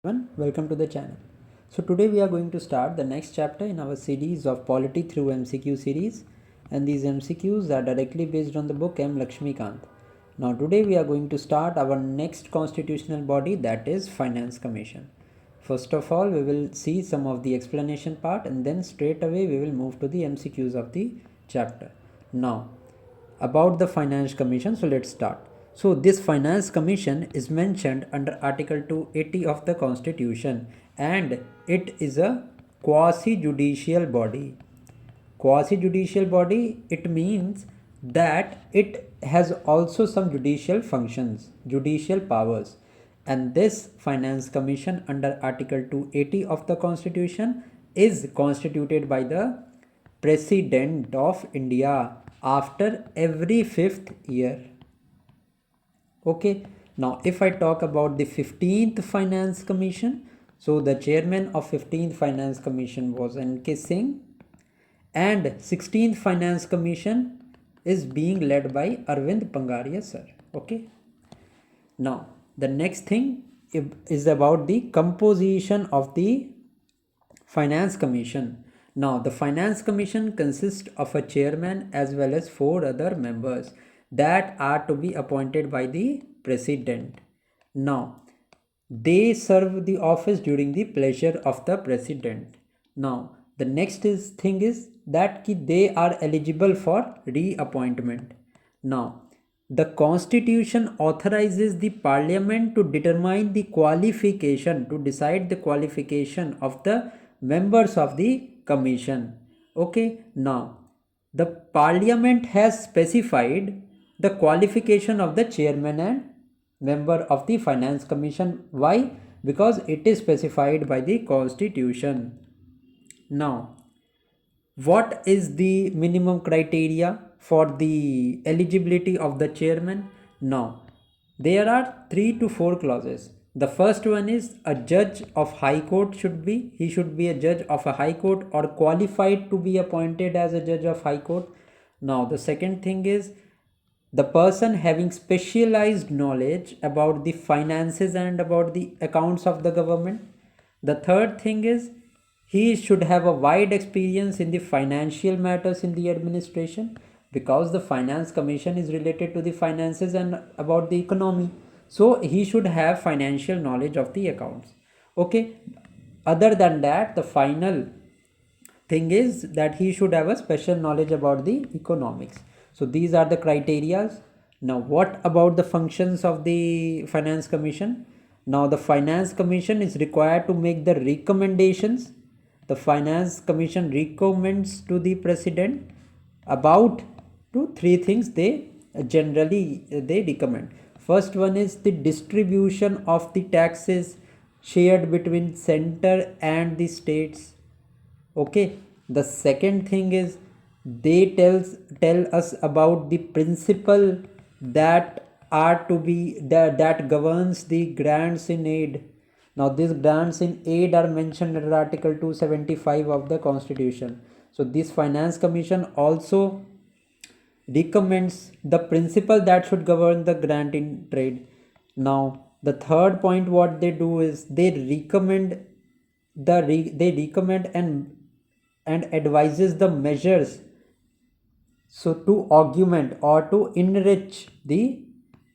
Welcome to the channel. So today we are going to start the next chapter in our series of Polity through MCQ series, and these MCQs are directly based on the book M. Laxmikanth. Now today we are going to start our next constitutional body, that is Finance Commission. First of all, we will see some of the explanation part, and then straight away we will move to the MCQs of the chapter. Now about the Finance Commission, so let's start. So this Finance Commission is mentioned under Article 280 of the Constitution, and it is a quasi-judicial body. Quasi-judicial body, it means that it has also some judicial functions, judicial powers. And this Finance Commission under Article 280 of the Constitution is constituted by the President of India after every 5th year. Okay, now if I talk about the 15th Finance Commission, so the chairman of 15th Finance Commission was N.K. Singh, and 16th Finance Commission is being led by Arvind Pangaria sir. Okay, now the next thing is about the composition of the Finance Commission. Now the Finance Commission consists of a chairman as well as 4 other members that are to be appointed by the president. Now they serve the office during the pleasure of the president. Now the next thing is that they are eligible for reappointment. Now the constitution authorizes the parliament to determine the qualification, to decide the qualification of the members of the commission. Okay, now the parliament has specified the qualification of the chairman and member of the Finance Commission. Why? Because it is specified by the constitution. Now what is the minimum criteria for the eligibility of the chairman? Now there are 3 to 4 clauses. The first one is a judge of high court he should be a judge of a high court or qualified to be appointed as a judge of high court. Now the second thing is the person having specialized knowledge about the finances and about the accounts of the government. The third thing is he should have a wide experience in the financial matters in the administration, because the Finance Commission is related to the finances and about the economy. So he should have financial knowledge of the accounts. Okay, other than that, the final thing is that he should have a special knowledge about the economics. So these are the criteria. Now what about the functions of the Finance Commission? Now the Finance Commission is required to make the recommendations. The Finance Commission recommends to the president about 3 things they generally they recommend. First one is the distribution of the taxes shared between center and the states. Okay, the second thing is they tell us about the principle that are to be that governs the grants in aid. Now these grants in aid are mentioned under Article 275 of the Constitution. So this Finance Commission also recommends the principle that should govern the grant in trade. Now the third point what they do is they recommend and advises the measures so to augment or to enrich the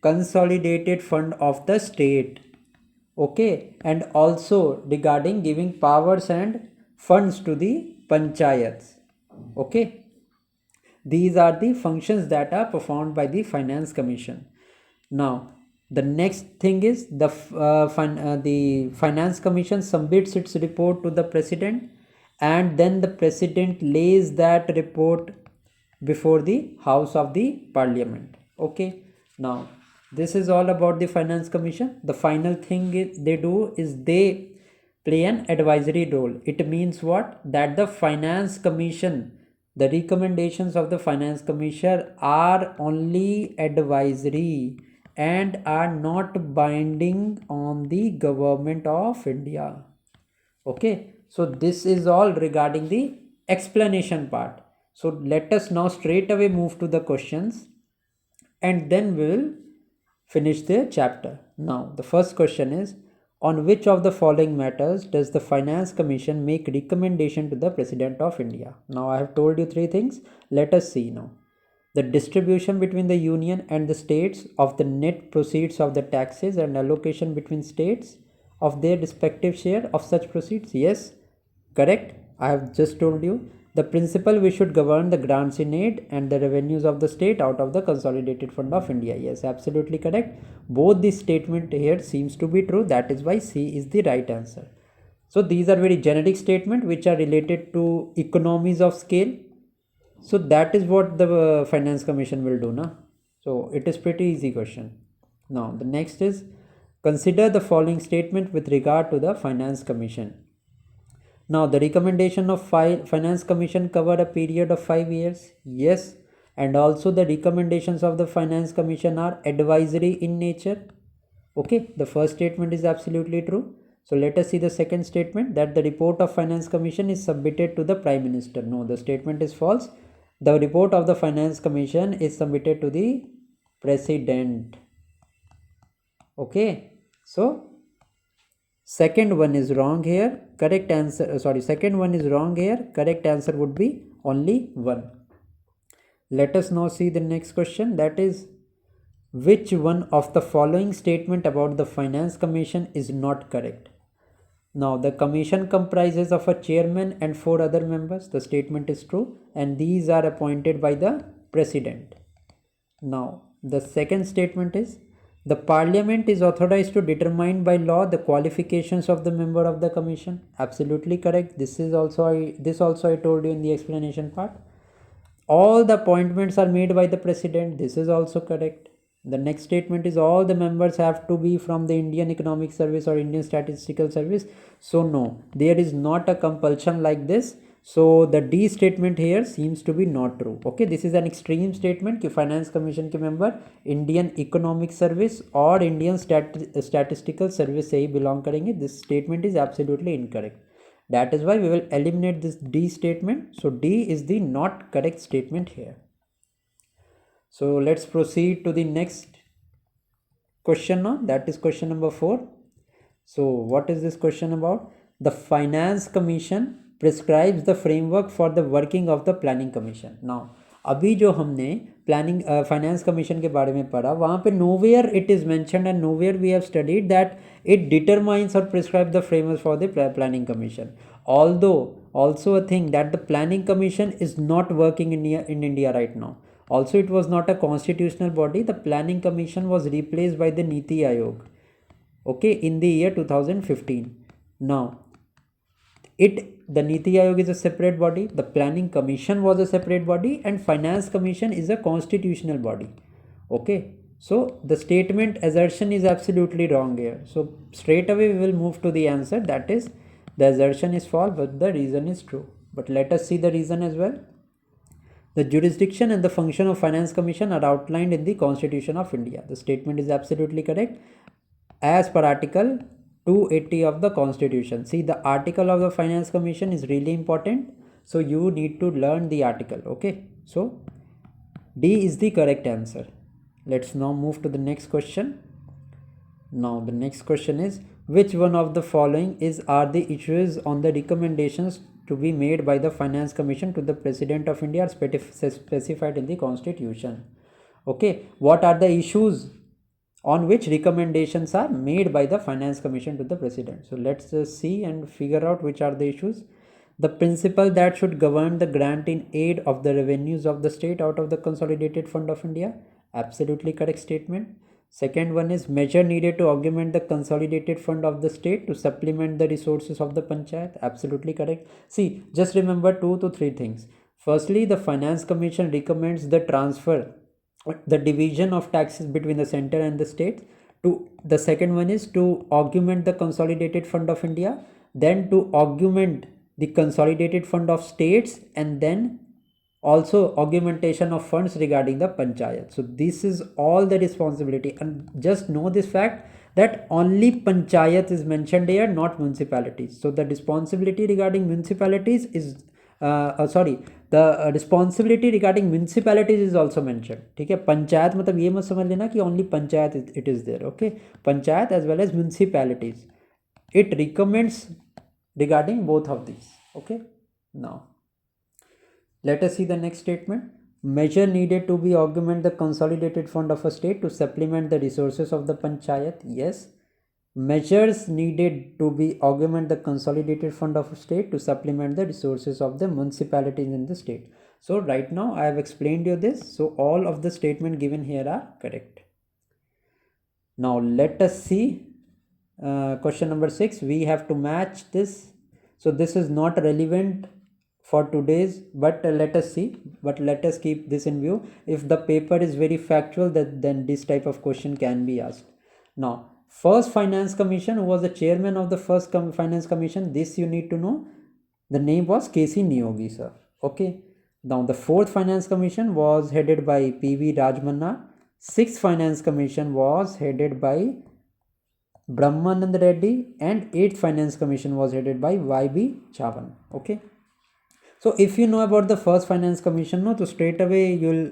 consolidated fund of the state. Okay, and also regarding giving powers and funds to the panchayats. Okay, these are the functions that are performed by the Finance Commission. Now the next thing is the Finance Commission submits its report to the president, and then the president lays that report before the house of the parliament. Okay, now this is all about the Finance Commission. The final thing they do is they play an advisory role. It means what? That the Finance Commission, the recommendations of the Finance Commission are only advisory and are not binding on the government of India. Okay, so this is all regarding the explanation part. So let us now straight away move to the questions, and then we will finish the chapter. Now the first question is, On which of the following matters does the Finance Commission make recommendation to the President of India? Now I have told you three things. Let us see now. The distribution between the union and the states of the net proceeds of the taxes and allocation between states of their respective share of such proceeds. Yes, correct. I have just told you. The principle we should govern the grants in aid and the revenues of the state out of the consolidated fund of India. Yes, absolutely correct. Both the statement here seems to be true. That is why C is the right answer. So these are very generic statements which are related to economies of scale. So that is what the Finance Commission will do, na? So it is pretty easy question. Now the next is, consider the following statement with regard to the Finance Commission. Now the recommendation of Finance Commission cover a period of 5 years. Yes, and also the recommendations of the Finance Commission are advisory in nature. Okay, the first statement is absolutely true. So let us see the second statement, that the report of Finance Commission is submitted to the Prime Minister. No, the statement is false. The report of the Finance Commission is submitted to the President. Okay, so second one is wrong here. Correct answer, second one is wrong here. Correct answer would be only one. Let us now see the next question, that is, which one of the following statement about the Finance Commission is not correct? Now the commission comprises of a chairman and 4 other members. The statement is true, and these are appointed by the President. Now the second statement is, the Parliament is authorized to determine by law the qualifications of the member of the commission. Absolutely correct. This also I told you in the explanation part. All the appointments are made by the President. This is also correct. The next statement is, all the members have to be from the Indian Economic Service or Indian Statistical Service. So no, there is not a compulsion like this. So the D statement here seems to be not true. Okay, this is an extreme statement कि Finance Commission के member Indian Economic Service और Indian Statistical Service से ही belong करेंगे. This statement is absolutely incorrect. That is why we will eliminate this D statement. So D is the not correct statement here. So let's proceed to the next question now, that is question number 4. So what is this question about? The Finance Commission prescribes the framework for the working of the Planning Commission. Now अभी जो हमने planning finance commission के बारे में पढ़ा, वहाँ पे nowhere it is mentioned and nowhere we have studied that it determines or prescribes the framework for the planning commission. Although also a thing that the planning commission is not working in India right now. Also, it was not a constitutional body. The Planning Commission was replaced by the Niti Aayog, okay, in the year 2015. Now, the Niti Aayog is a separate body, the Planning Commission was a separate body, and Finance Commission is a constitutional body. Okay, so the statement assertion is absolutely wrong here. So straight away we will move to the answer, that is, the assertion is false but the reason is true. But let us see the reason as well. The jurisdiction and the function of Finance Commission are outlined in the Constitution of India. The statement is absolutely correct as per Article 280 of the Constitution. See, the article of the Finance Commission is really important. So you need to learn the article. Okay. So D is the correct answer. Let's now move to the next question. Now the next question is, which one of the following are the issues on the recommendations to be made by the Finance Commission to the President of India specified in the Constitution? Okay, what are the issues on which recommendations are made by the Finance Commission to the President? So let's see and figure out which are the issues. The principle that should govern the grant in aid of the revenues of the state out of the Consolidated Fund of India. Absolutely correct statement. Second one is, measure needed to augment the consolidated fund of the state to supplement the resources of the panchayat. Absolutely correct. See, just remember 2 to 3 things. Firstly, the Finance Commission recommends the transfer, the division of taxes between the center and the state. The second one is to augment the consolidated fund of India, then to augment the consolidated fund of states, and then also augmentation of funds regarding the panchayat. So this is all the responsibility, and just know this fact that only panchayat is mentioned here, not municipalities. So the responsibility regarding municipalities is the responsibility regarding municipalities is also mentioned. ठीक है, पंचायत मतलब ये मत समझ लेना कि only panchayat it is there. Okay, panchayat as well as municipalities. it recommends regarding both of these. Okay, now let us see the next statement. Measure needed to be augment the consolidated fund of a state to supplement the resources of the panchayat. Yes, measures needed to be augment the consolidated fund of a state to supplement the resources of the municipalities in the state. So right now I have explained you this. So all of the statement given here are correct. Now let us see question number 6. We have to match this. So this is not relevant for today's, but let us see, but let us keep this in view. If the paper is very factual, then this type of question can be asked. Now first finance commission, who was the chairman of the first finance commission, this you need to know. The name was KC Niyogi sir. Okay, now the fourth finance commission was headed by PV Rajmanna. Sixth finance commission was headed by Brahmanand Reddy, and 8th finance commission was headed by YB Chavan. Okay, so if you know about the first finance commission, no, so straight away you'll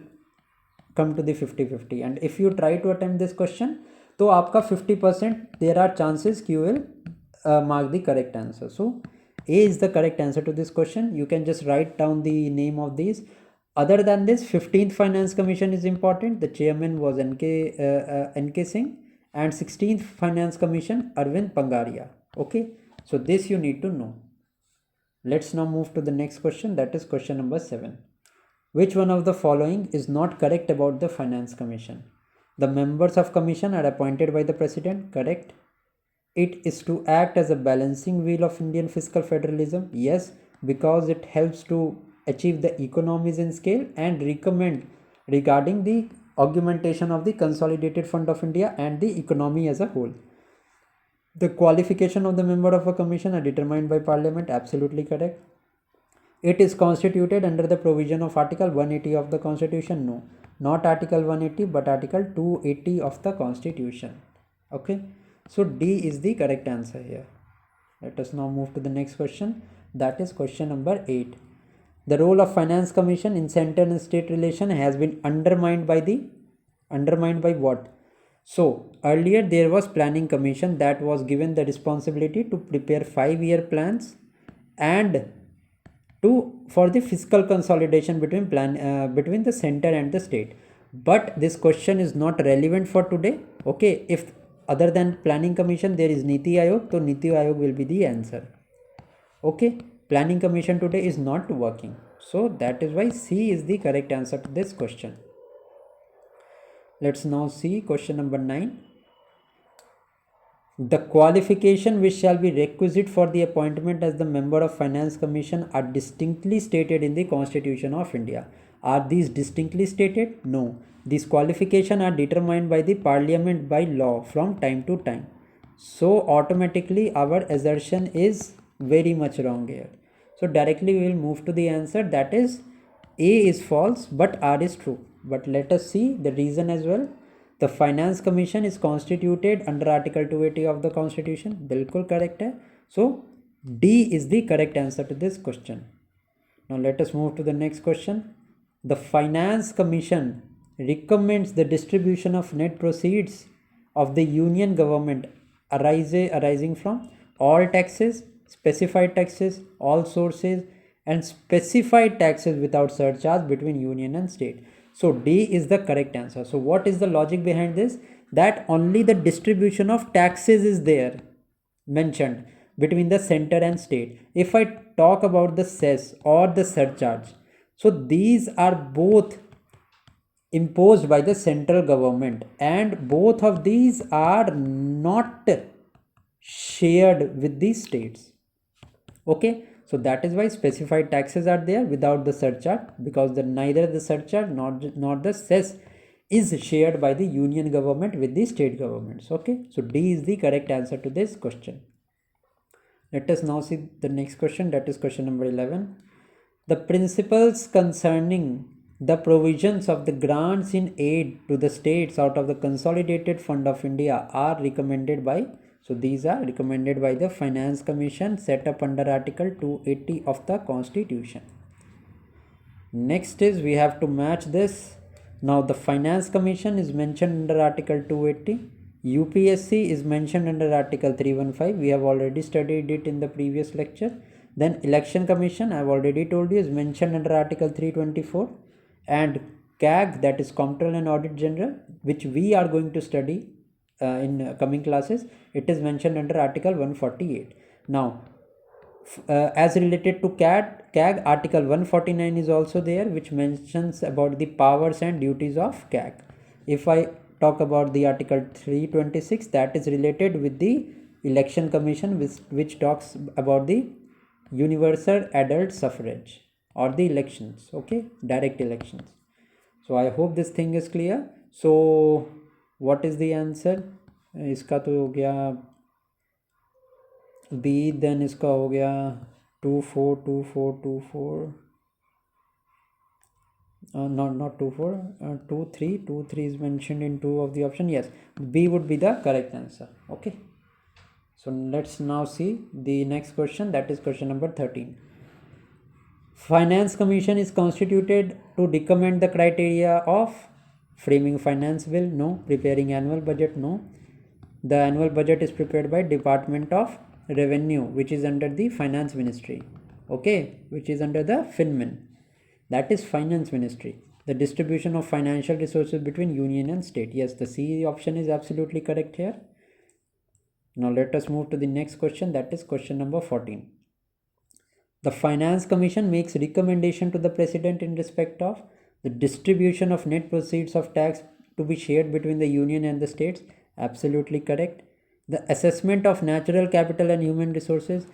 come to the 50-50, and if you try to attempt this question, तो आपका 50% there are chances you will mark the correct answer. So A is the correct answer to this question. You can just write down the name of these. Other than this, 15th finance commission is important. The chairman was NK Singh, and 16th finance commission Arvind Pangaria. Okay, so this you need to know. Let's now move to the next question, that is question number 7. Which one of the following is not correct about the finance commission? The members of commission are appointed by the president. Correct. It is to act as a balancing wheel of Indian fiscal federalism. Yes, because it helps to achieve the economies in scale and recommend regarding the augmentation of the consolidated fund of India and the economy as a whole. The qualification of the member of a commission are determined by parliament. Absolutely correct. It is constituted under the provision of article 180 of the constitution. No, not article 180 but article 280 of the constitution. Okay, so D is the correct answer here. Let us now move to the next question, that is question number 8. The role of finance commission in center and state relation has been undermined by what? So earlier there was planning commission that was given the responsibility to prepare 5-year plans and for the fiscal consolidation between the center and the state. But this question is not relevant for today. Okay, if other than planning commission there is Niti Aayog, so Niti Aayog will be the answer. Okay, planning commission today is not working, so that is why C is the correct answer to this question. Let's now see question number 9. The qualification which shall be requisite for the appointment as the member of finance commission are distinctly stated in the Constitution of India. Are these distinctly stated? No. These qualifications are determined by the parliament by law from time to time. So automatically our assertion is very much wrong here. So directly we will move to the answer, that is A is false but R is true. But let us see the reason as well. The finance commission is constituted under article 280 of the constitution. Bilkul correct hai. So D is the correct answer to this question. Now let us move to the next question. The finance commission recommends the distribution of net proceeds of the union government arising from all taxes, specified taxes, all sources, and specified taxes without surcharge between union and state. So D is the correct answer. So what is the logic behind this? That only the distribution of taxes is there mentioned between the center and state. If I talk about the cess or the surcharge, so these are both imposed by the central government, and both of these are not shared with the states. Okay, so that is why specified taxes are there without the surcharge, because neither the surcharge nor the cess is shared by the union government with the state governments. Okay, so D is the correct answer to this question. Let us now see the next question, that is question number 11. The principles concerning the provisions of the grants in aid to the states out of the consolidated fund of India are recommended by, so these are recommended by the finance commission set up under article 280 of the constitution. Next is we have to match this. Now the finance commission is mentioned under article 280. UPSC is mentioned under Article 315. We have already studied it in the previous lecture. Then Election Commission, I have already told you, is mentioned under Article 324. And CAG, that is Comptroller and Audit General, which we are going to study in coming classes, it is mentioned under Article 148. Now, as related to CAG, Article 149 is also there, which mentions about the powers and duties of CAG. If I talk about the Article 326, that is related with the Election Commission, which talks about the universal adult suffrage or the elections, okay, direct elections. So I hope this thing is clear. So what is the answer? इसका तो हो गया B, then इसका हो गया 2 4 2 4 2 4 not 2 4 2 3 2 3 is mentioned in two of the option. Yes, B would be the correct answer. Okay, so let's now see the next question, that is question number 13. Finance Commission is constituted to recommend the criteria of framing finance bill? No. Preparing annual budget? No. The annual budget is prepared by Department of Revenue, which is under the Finance Ministry, okay, which is under the FinMin, that is Finance Ministry. The distribution of financial resources between union and state. Yes, the C option is absolutely correct here. Now let us move to the next question, that is question number 14. The Finance Commission makes recommendation to the President in respect of the distribution of net proceeds of tax to be shared between the union and the states. Absolutely correct. The assessment of natural capital and human resources.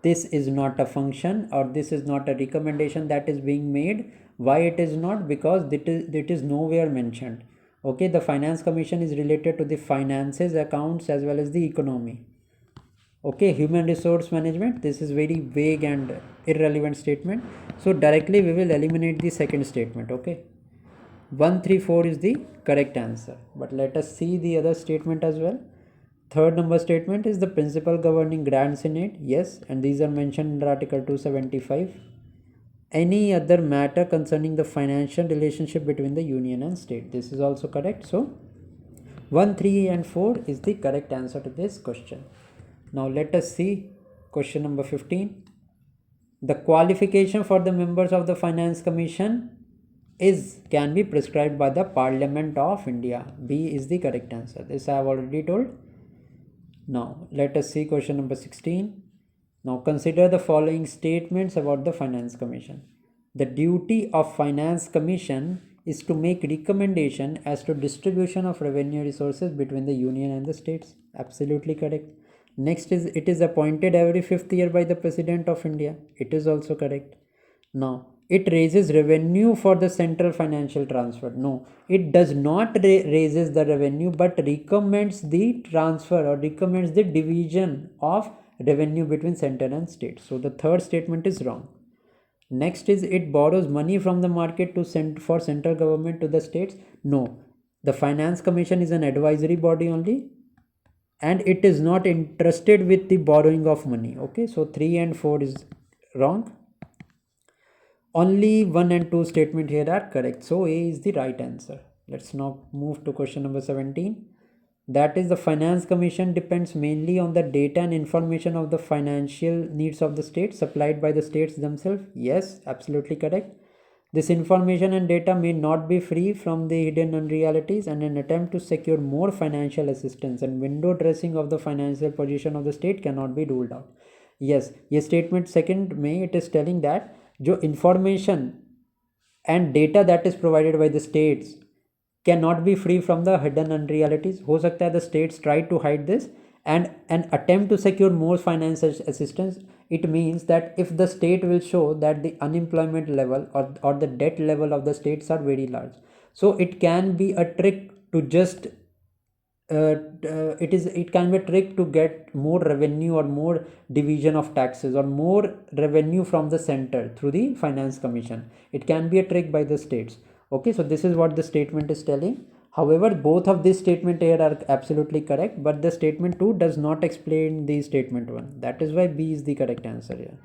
This is not a function, or this is not a recommendation that is being made. Why it is not? Because it is nowhere mentioned. Okay, the Finance Commission is related to the finances, accounts, as well as the economy. Okay, human resource management, this is very vague and irrelevant statement. So directly we will eliminate the second statement. Okay, 1 3 4 is the correct answer. But let us see the other statement as well. Third number statement is the principle governing grants in it. Yes, and these are mentioned in Article 275. Any other matter concerning the financial relationship between the union and state. This is also correct. So 1 3 and 4 is the correct answer to this question. Now let us see question number 15. The qualification for the members of the Finance Commission can be prescribed by the Parliament of India. B is the correct answer. This I have already told. Now let us see question number 16. Now consider the following statements about the Finance Commission. The duty of Finance Commission is to make recommendation as to distribution of revenue resources between the union and the states. Absolutely correct. Next is, it is appointed every 5th year by the President of India. It is also correct. Now, it raises revenue for the central financial transfer. No, it does not raises the revenue, but recommends the transfer or recommends the division of revenue between center and state. So the third statement is wrong. Next is, it borrows money from the market for central government to the states. No, the Finance Commission is an advisory body only, and it is not interested with the borrowing of money. Okay, so 3 and 4 is wrong. Only 1 and 2 statement here are correct. So A is the right answer. Let's now move to question number 17. That is, the Finance Commission depends mainly on the data and information of the financial needs of the state supplied by the states themselves. Yes, absolutely correct. This information and data may not be free from the hidden unrealities, and an attempt to secure more financial assistance and window dressing of the financial position of the state cannot be ruled out. Yes, ये statement second में it is telling that जो information and data that is provided by the states cannot be free from the hidden unrealities. हो सकता है the states try to hide this, and an attempt to secure more financial assistance. It means that if the state will show that the unemployment level or the debt level of the states are very large, so it can be a trick to just it can be a trick to get more revenue or more division of taxes or more revenue from the center through the Finance Commission. It can be a trick by the states. Okay, so this is what the statement is telling. However, both of these statement here are absolutely correct, but the statement 2 does not explain the statement 1. That is why B is the correct answer here.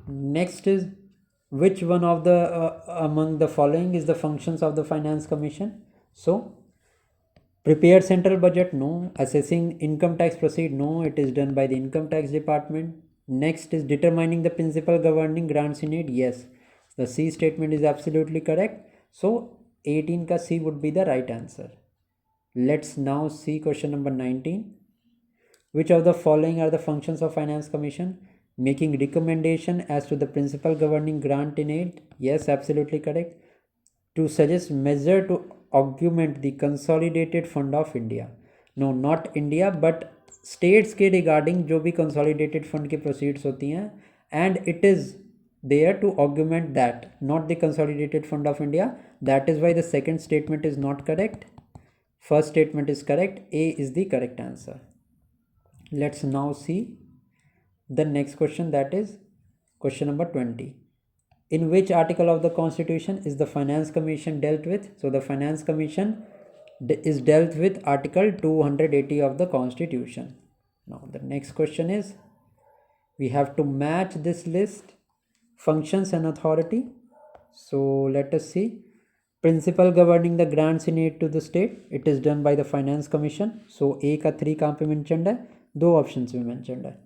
Next is, which one of the among the following is the functions of the Finance Commission? So Prepare central budget, no. Assessing income tax proceed, no. It is done by the income tax department. Next is determining the principal governing grants in aid, yes. The C statement is absolutely correct. So 18 ka C would be the right answer. Let's now see question number 19. Which of the following are the functions of Finance Commission? Making recommendation as to the principal governing grant in aid, yes, absolutely correct. To suggest measure to augment the consolidated fund of India, no, not India but states के regarding जो भी consolidated fund के proceeds होती हैं, and it is there to augment that, not the consolidated fund of India. That is why the second statement is not correct. First statement is correct. A is the correct answer. Let's now see the next question, that is question number 20. In which article of the Constitution is the Finance Commission dealt with? So the Finance Commission is dealt with Article 280 of the Constitution. Now the next question is, we have to match this list, functions and authority. So let us see. Principal governing the grants in aid to the state, it is done by the Finance Commission. So A का 3 कहाँ पे mentioned है? दो options में mentioned है.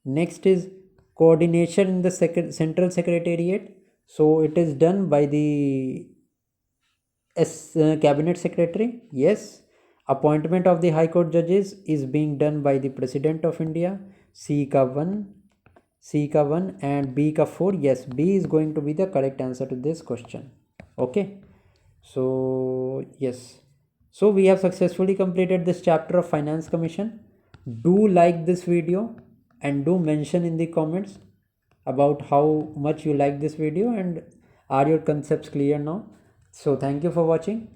Next is coordination in the central secretariat. So it is done by the cabinet secretary, yes. Appointment of the high court judges is being done by the president of India. C ka 1 and B ka 4, yes, B is going to be the correct answer to this question. Okay, so yes, so we have successfully completed this chapter of Finance Commission. Do like this video and do mention in the comments about how much you like this video and are your concepts clear now. So thank you for watching.